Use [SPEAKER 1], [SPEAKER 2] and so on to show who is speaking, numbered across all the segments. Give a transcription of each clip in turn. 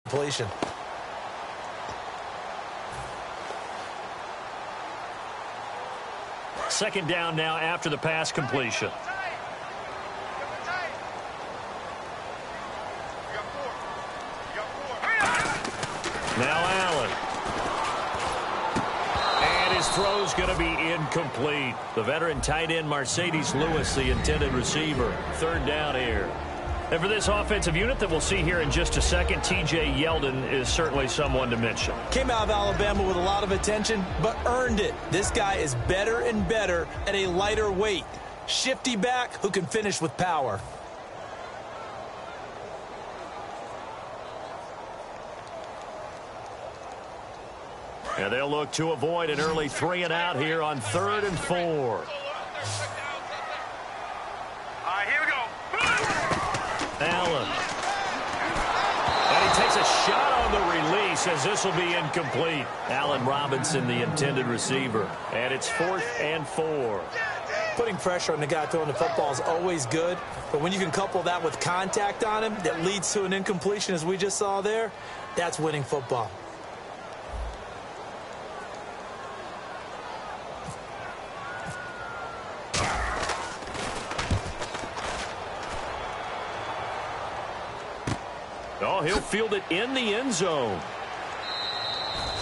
[SPEAKER 1] completion.
[SPEAKER 2] Second down now after the pass completion. Now Allen. And his throw's going to be incomplete. The veteran tight end Mercedes Lewis, the intended receiver. Third down here. And for this offensive unit that we'll see here in just a second, T.J. Yeldon is certainly someone to mention.
[SPEAKER 1] Came out of Alabama with a lot of attention, but earned it. This guy is better and better at a lighter weight. Shifty back who can finish with power.
[SPEAKER 2] And they'll look to avoid an early 3-and-out here on 3rd and 4.
[SPEAKER 3] All right, here we go.
[SPEAKER 2] Allen. And he takes a shot on the release as this will be incomplete. Allen Robinson, the intended receiver. And it's 4th and 4.
[SPEAKER 1] Putting pressure on the guy throwing the football is always good, but when you can couple that with contact on him that leads to an incompletion as we just saw there, that's winning football.
[SPEAKER 2] Oh, he'll field it in the end zone.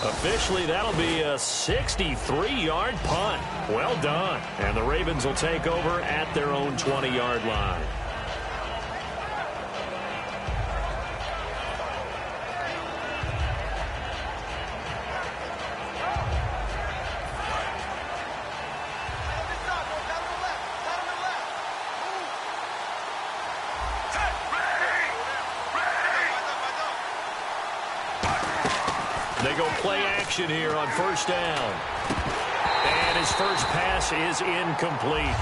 [SPEAKER 2] Officially, that'll be a 63-yard punt. Well done. And the Ravens will take over at their own 20-yard line. They go play action here on first down. And his first pass is incomplete.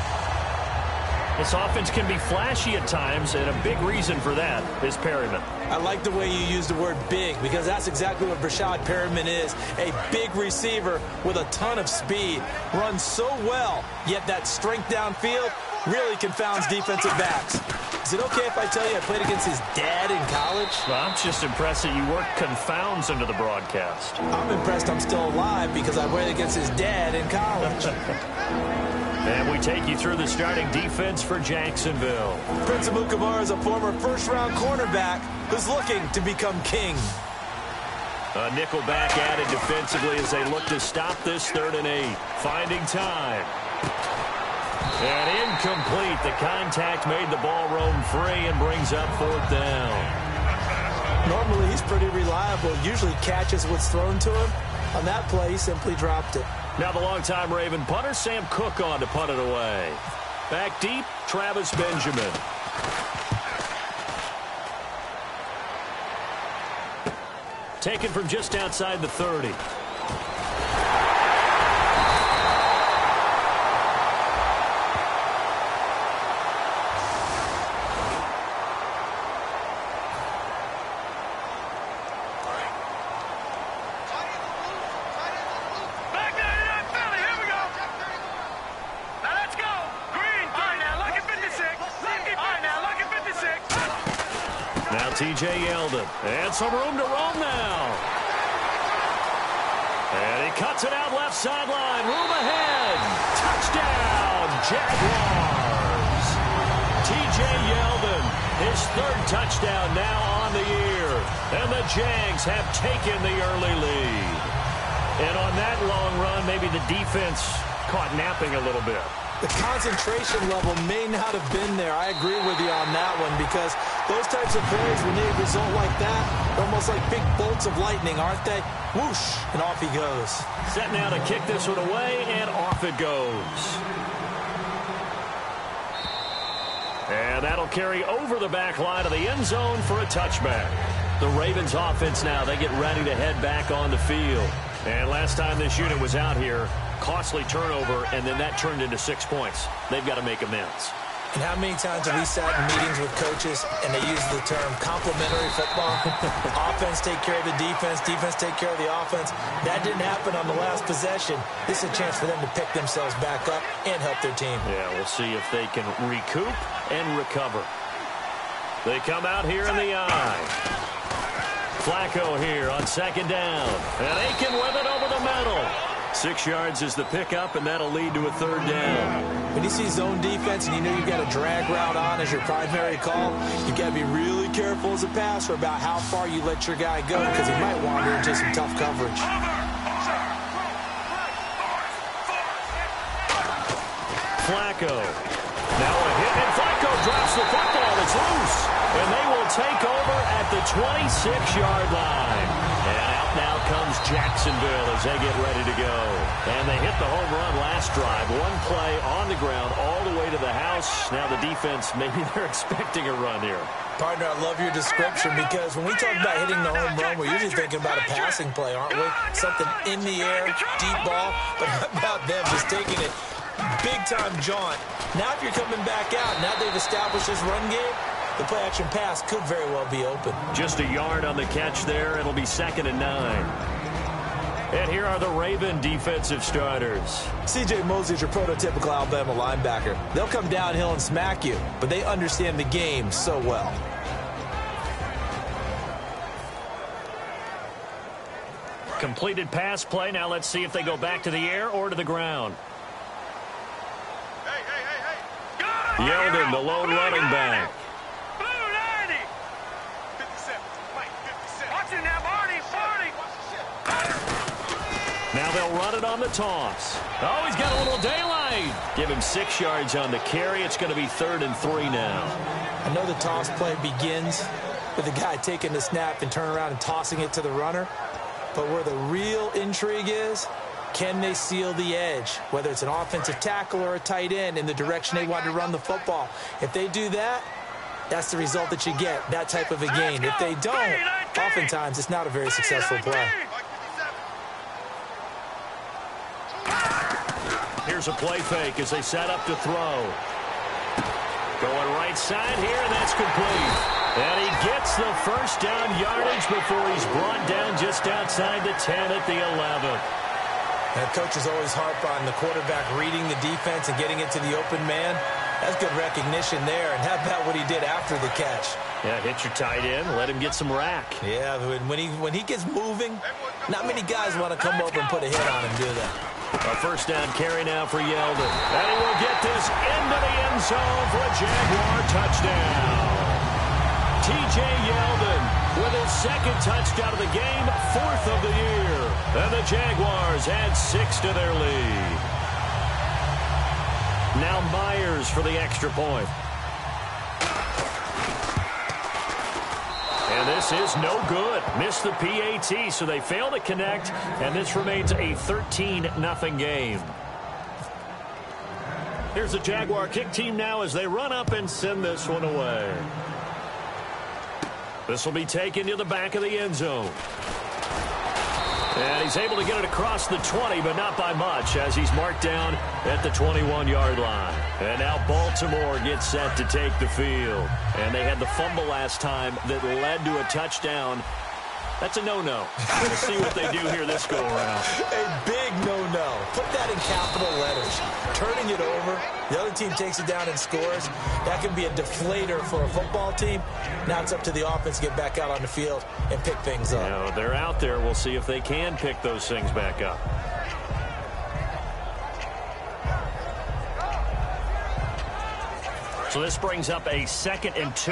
[SPEAKER 2] This offense can be flashy at times, and a big reason for that is Perryman.
[SPEAKER 1] I like the way you use the word big, because that's exactly what Brashad Perryman is. A big receiver with a ton of speed. Runs so well, yet that strength downfield really confounds defensive backs. Is it okay if I tell you I played against his dad in college?
[SPEAKER 2] Well, I'm just impressed that you worked confounds into the broadcast.
[SPEAKER 1] I'm impressed I'm still alive because I played against his dad in college.
[SPEAKER 2] And we take you through the starting defense for Jacksonville.
[SPEAKER 1] Prince Amukamara is a former first-round cornerback who's looking to become king.
[SPEAKER 2] A nickel back added defensively as they look to stop this 3rd and 8. Finding time. And incomplete. The contact made the ball roam free and brings up 4th down.
[SPEAKER 1] Normally, he's pretty reliable. Usually catches what's thrown to him. On that play, he simply dropped it.
[SPEAKER 2] Now the longtime Raven punter, Sam Cook, on to punt it away. Back deep, Travis Benjamin. Taken from just outside the 30. T.J. Yeldon. And some room to roam now. And he cuts it out left sideline. Room ahead. Touchdown, Jaguars. T.J. Yeldon, his 3rd touchdown now on the year. And the Jags have taken the early lead. And on that long run, maybe the defense caught napping a little bit.
[SPEAKER 1] The concentration level may not have been there. I agree with you on that one, because those types of plays, when they result like that, they're almost like big bolts of lightning, aren't they? Whoosh, and off he goes.
[SPEAKER 2] Set now to kick this one away, and off it goes. And that'll carry over the back line of the end zone for a touchback. The Ravens offense now, they get ready to head back on the field. And last time this unit was out here, costly turnover, and then that turned into 6 points. They've got to make amends.
[SPEAKER 1] And how many times have we sat in meetings with coaches and they use the term complementary football? Offense take care of the defense, defense take care of the offense. That didn't happen on the last possession. This is a chance for them to pick themselves back up and help their team.
[SPEAKER 2] Yeah, we'll see if they can recoup and recover. They come out here in the eye. Flacco here on second down. And Aiken with it over the middle. 6 yards is the pickup, and that'll lead to a third down.
[SPEAKER 1] When you see zone defense and you know you've got a drag route on as your primary call, you've got to be really careful as a passer about how far you let your guy go because he might wander into some tough coverage.
[SPEAKER 2] Flacco. Now a hit, and Flacco drops the football. It's loose. And they will take over at the 26-yard line. And out now comes Jacksonville as they get ready to go. And they hit the home run last drive. One play on the ground all the way to the house. Now the defense, maybe they're expecting a run here.
[SPEAKER 1] Partner, I love your description because when we talk about hitting the home run, we're usually thinking about a passing play, aren't we? Something in the air, deep ball. But how about them just taking it big-time jaunt? Now if you're coming back out, now they've established this run game, the play-action pass could very well be open.
[SPEAKER 2] Just a yard on the catch there. It'll be 2nd and 9. And here are the Raven defensive starters.
[SPEAKER 1] C.J. Mosley's your prototypical Alabama linebacker. They'll come downhill and smack you, but they understand the game so well.
[SPEAKER 2] Completed pass play. Now let's see if they go back to the air or to the ground. Yeldon, the lone running back. Now they'll run it on the toss. Oh, he's got a little daylight. Give him 6 yards on the carry. It's going to be 3rd and 3 now.
[SPEAKER 1] I know the toss play begins with the guy taking the snap and turning around and tossing it to the runner. But where the real intrigue is, can they seal the edge, whether it's an offensive tackle or a tight end, in the direction they want to run the football? If they do that, that's the result that you get, that type of a gain. If they don't, oftentimes it's not a very successful play.
[SPEAKER 2] Here's a play fake as they set up to throw. Going right side here, and that's complete. And he gets the first down yardage before he's brought down just outside the 10 at the 11.
[SPEAKER 1] That coach is always harp on the quarterback reading the defense and getting it to the open man. That's good recognition there. And how about what he did after the catch?
[SPEAKER 2] Yeah, hit your tight end, let him get some rack.
[SPEAKER 1] Yeah, when he gets moving, not many guys want to come over and put a hit on him, do they?
[SPEAKER 2] A first down carry now for Yeldon. And he will get this into the end zone for a Jaguar touchdown. T.J. Yeldon with his 2nd touchdown of the game, 4th of the year. And the Jaguars add 6 to their lead. Now Myers for the extra point. And this is no good. Missed the PAT, so they fail to connect, and this remains a 13-0 game. Here's the Jaguar kick team now as they run up and send this one away. This will be taken to the back of the end zone. And he's able to get it across the 20, but not by much, as he's marked down at the 21-yard line. And now Baltimore gets set to take the field. And they had the fumble last time that led to a touchdown. That's a no-no. We'll see what they do here this go-around.
[SPEAKER 1] A big no-no. Put that in capital letters. Turning it over, the other team takes it down and scores. That can be a deflator for a football team. Now it's up to the offense to get back out on the field and pick things up.
[SPEAKER 2] Now, they're out there. We'll see if they can pick those things back up. So this brings up a 2nd and 2.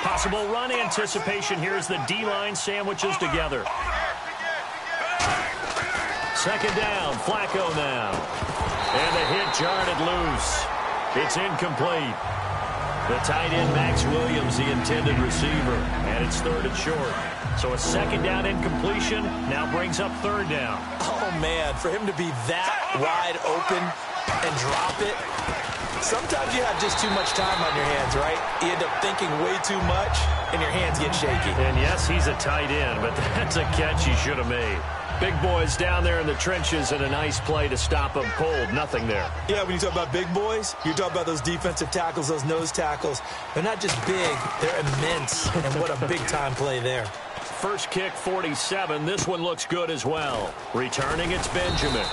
[SPEAKER 2] Possible run anticipation. Here's the D-line sandwiches together. 2nd down, Flacco now. And the hit jarred it loose. It's incomplete. The tight end, Max Williams, the intended receiver. And it's 3rd and short. So a 2nd down incompletion now brings up 3rd down.
[SPEAKER 1] Oh, man, for him to be that wide open and drop it. Sometimes you have just too much time on your hands, right? You end up thinking way too much, and your hands get shaky.
[SPEAKER 2] And yes, he's a tight end, but that's a catch he should have made. Big boys down there in the trenches, and a nice play to stop him cold. Nothing there.
[SPEAKER 1] Yeah, when you talk about big boys, you're talking about those defensive tackles, those nose tackles. They're not just big, they're immense, and what a big-time play there.
[SPEAKER 2] First kick, 47. This one looks good as well. Returning, it's Benjamin.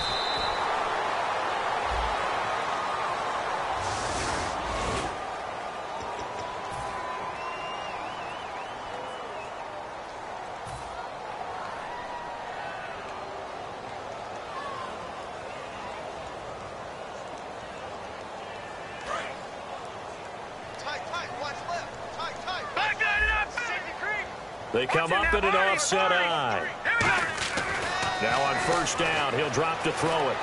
[SPEAKER 2] They come up in an offset eye. Now on first down, he'll drop to throw it.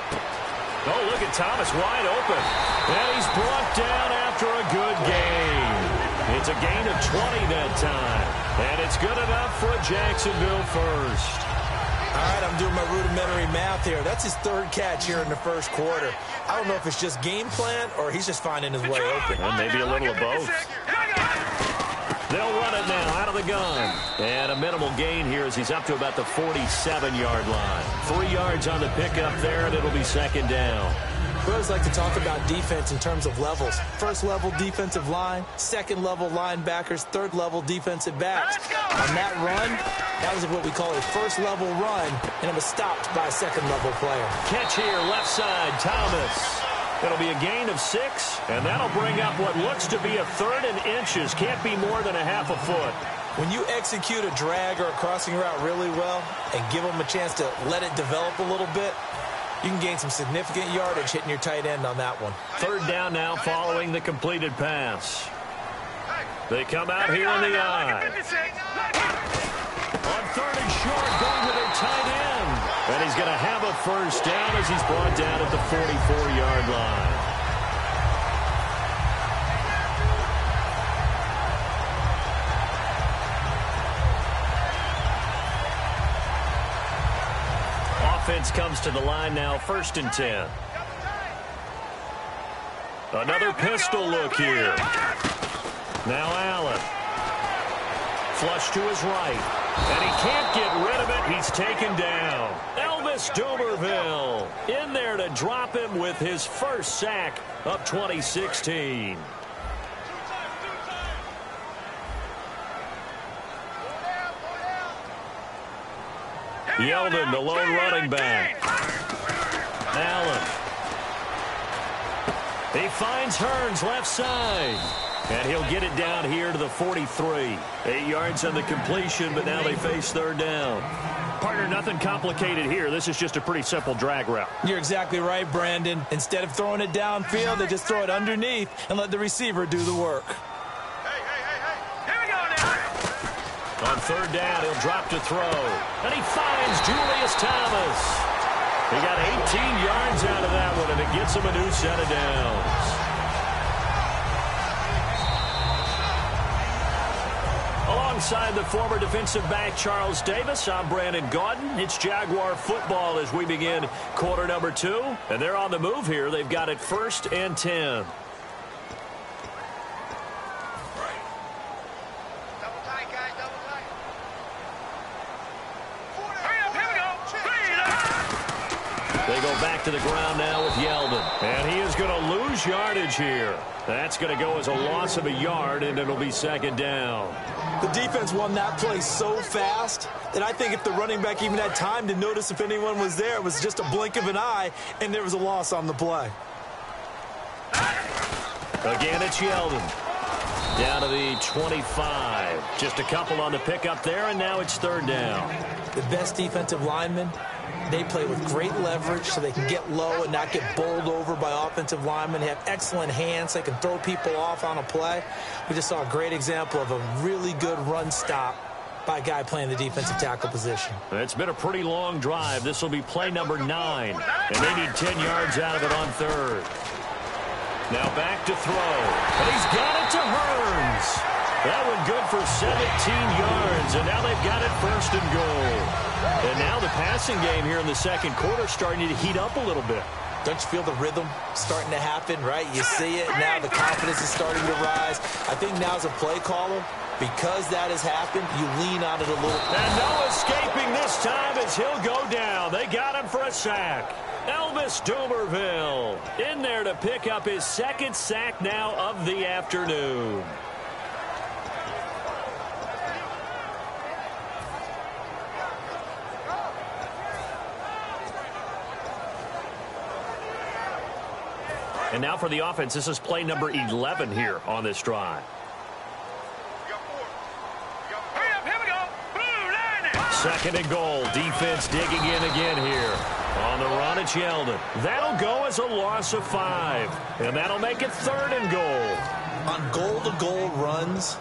[SPEAKER 2] Oh, look at Thomas wide open. And he's brought down after a good gain. It's a gain of 20 that time. And it's good enough for a Jacksonville first.
[SPEAKER 1] All right, I'm doing my rudimentary math here. That's his third catch here in the first quarter. I don't know if it's just game plan or he's just finding his way open.
[SPEAKER 2] Well, maybe a little of both. They'll run it now out of the gun. And a minimal gain here as he's up to about the 47-yard line. 3 yards on the pickup there, and it'll be second down.
[SPEAKER 1] We always like to talk about defense in terms of levels. First-level defensive line, second-level linebackers, third-level defensive backs. On that run, that was what we call a first-level run, and it was stopped by a second-level player.
[SPEAKER 2] Catch here, left side, Thomas. It'll be a gain of 6, and that'll bring up what looks to be a third and inches. Can't be more than a half a foot.
[SPEAKER 1] When you execute a drag or a crossing route really well and give them a chance to let it develop a little bit, you can gain some significant yardage hitting your tight end on that one.
[SPEAKER 2] Third down now following the completed pass. They come out here in the eye. On third and short, going to their tight end. And he's going to have a first down as he's brought down at the 44-yard line. Offense comes to the line now, first and 10. Another pistol look here. Now Allen. Flush to his right. And he can't get rid of it. He's taken down. Elvis Dumerville in there to drop him with his first sack of 2016. Yeldon, the lone running back. Allen. He finds Hearns left side. And he'll get it down here to the 43. 8 yards on the completion, but now they face third down. Partner, nothing complicated here. This is just a pretty simple drag route.
[SPEAKER 1] You're exactly right, Brandon. Instead of throwing it downfield, they just throw it underneath and let the receiver do the work.
[SPEAKER 2] On third down, he'll drop to throw. And he finds Julius Thomas. He got 18 yards out of that one, and it gets him a new set of downs. Alongside the former defensive back Charles Davis, I'm Brandon Gaudin. It's Jaguar football as we begin quarter number 2. And they're on the move here. They've got it first and 10. They go back to the ground now with Yeldon. And he is going to lose yardage here. That's going to go as a loss of a yard, and it'll be second down.
[SPEAKER 1] The defense won that play so fast that I think if the running back even had time to notice if anyone was there, it was just a blink of an eye, and there was a loss on the play.
[SPEAKER 2] Again, it's Yeldon. Down to the 25. Just a couple on the pickup there, and now it's third down.
[SPEAKER 1] The best defensive linemen, they play with great leverage so they can get low and not get bowled over by offensive linemen. They have excellent hands. They can throw people off on a play. We just saw a great example of a really good run stop by a guy playing the defensive tackle position.
[SPEAKER 2] It's been a pretty long drive. This will be play number 9. And they need 10 yards out of it on third. Now back to throw. And he's got it to Hearns. That one good for 17 yards. And now they've got it first and goal. And now the passing game here in the second quarter starting to heat up a little bit.
[SPEAKER 1] Don't you feel the rhythm starting to happen, right? You see it. Now the confidence is starting to rise. I think now as a play caller, because that has happened, you lean on it a little.
[SPEAKER 2] And no escaping this time as he'll go down. They got him for a sack. Elvis Dumerville in there to pick up his second sack now of the afternoon. And now for the offense, this is play number 11 here on this drive. Second and goal. Defense digging in again here. On the run, it's Yeldon. That'll go as a loss of 5. And that'll make it third and goal.
[SPEAKER 1] On goal-to-goal runs,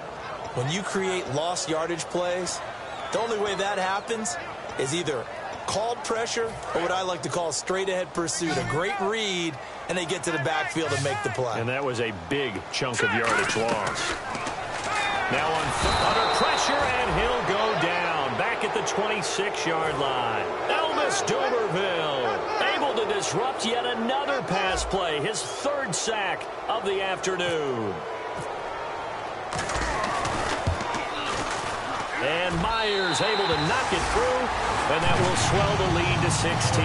[SPEAKER 1] when you create lost yardage plays, the only way that happens is either called pressure or what I like to call straight-ahead pursuit. A great read, and they get to the backfield and make the play.
[SPEAKER 2] And that was a big chunk of yardage loss. Now under pressure, and he'll go down. Back at the 26-yard line. Elvis Dumervil able to disrupt yet another pass play. His third sack of the afternoon. And Myers able to knock it through, and that will swell the lead to 16.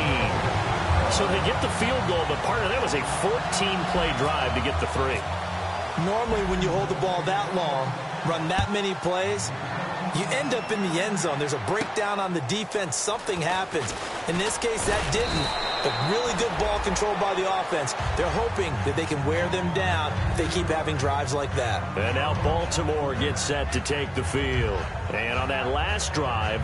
[SPEAKER 2] So they get the field goal, but part of that was a 14-play drive to get the 3.
[SPEAKER 1] Normally, when you hold the ball that long, run that many plays, you end up in the end zone. There's a breakdown on the defense. Something happens. In this case, that didn't. But really good ball control by the offense. They're hoping that they can wear them down if they keep having drives like that.
[SPEAKER 2] And now Baltimore gets set to take the field. And on that last drive,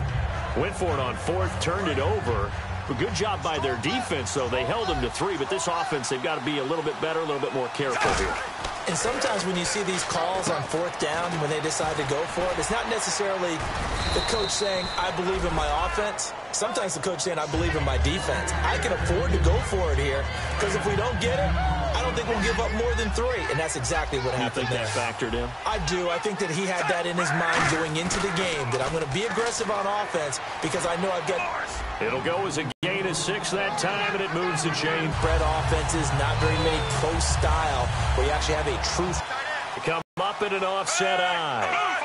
[SPEAKER 2] went for it on 4th, turned it over. A good job by their defense, though. They held them to 3, but this offense, they've got to be a little bit better, a little bit more careful here.
[SPEAKER 1] And sometimes when you see these calls on 4th down, when they decide to go for it, it's not necessarily the coach saying, I believe in my offense. Sometimes the coach saying, I believe in my defense. I can afford to go for it here, because if we don't get it, I don't think we'll give up more than 3. And that's exactly what happened there.
[SPEAKER 2] You think that factored in?
[SPEAKER 1] I do. I think that he had that in his mind going into the game, that I'm going to be aggressive on offense because I know I've got...
[SPEAKER 2] It'll go as a gain of 6 that time, and it moves the chain.
[SPEAKER 1] Spread offenses, not very many pro style, where you actually have a true...
[SPEAKER 2] Come up in an offset eye.